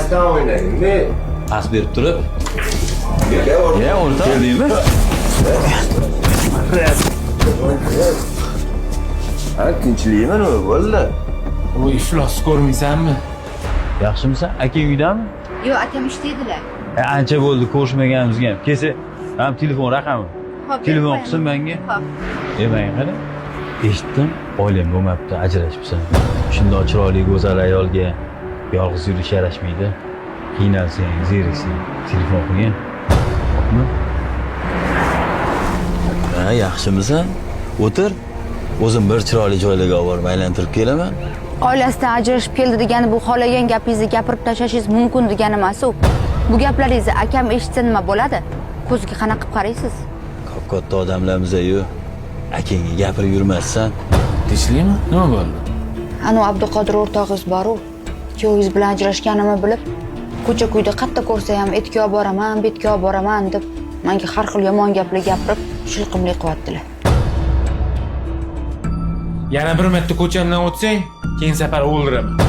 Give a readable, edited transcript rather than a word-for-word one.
pastdan o'ynagin-da. Pas berib turib. Ya, o'rta. Keldingmi? Ha, tinchlikmi nima bo'ldi? Bu iflos ko'rmaysanmi? Yaxshimisan? Akang uydami? Yo'q, akam ishda edilar. Ancha bo'ldi ko'rishmaganimizga ham. Kelsa, ham telefon raqami. Xo'p, Telefon qilsin menga. Xo'p. Menga qara. Eshitdim, oilam bo'lmabdi, ajrashibsan. Shundoq chiroyli go'zal ayolga yolg'iz yurish yarashmaydi. Qiynalsang, zeriksang, telefon qilgin. Xo'pmi? Ha, yaxshimisan? O'tir. O'zim bir chiroyli joylarga olib borib aylantirib kelaman. Oilasidan ajrashib keldi degani bu xohlagan gapingizni gapirib tashlashingiz mumkin degani emas u. Bu gaplaringizni akam eshitsa nima bo'ladi? Ko'ziga qanaqa qilib qaraysiz? Katta odamlarimiz-ku. Akangga gapirib yurmassan. Tinchlikmi? Nima bo'ldi? Anu Abduqodir o'rtog'ingiz bor-ku. Kuyovingiz bilan ajrashganimni bilib, ko'cha-kuyda qatta ko'rsa ham etga olib boraman, betga olib boraman deb menga har xil yomon gaplar gapirib, shilqimli qilyaptilar. Yana bir marta ko'chamdan o'tsang, keyin safar o'ldiraman.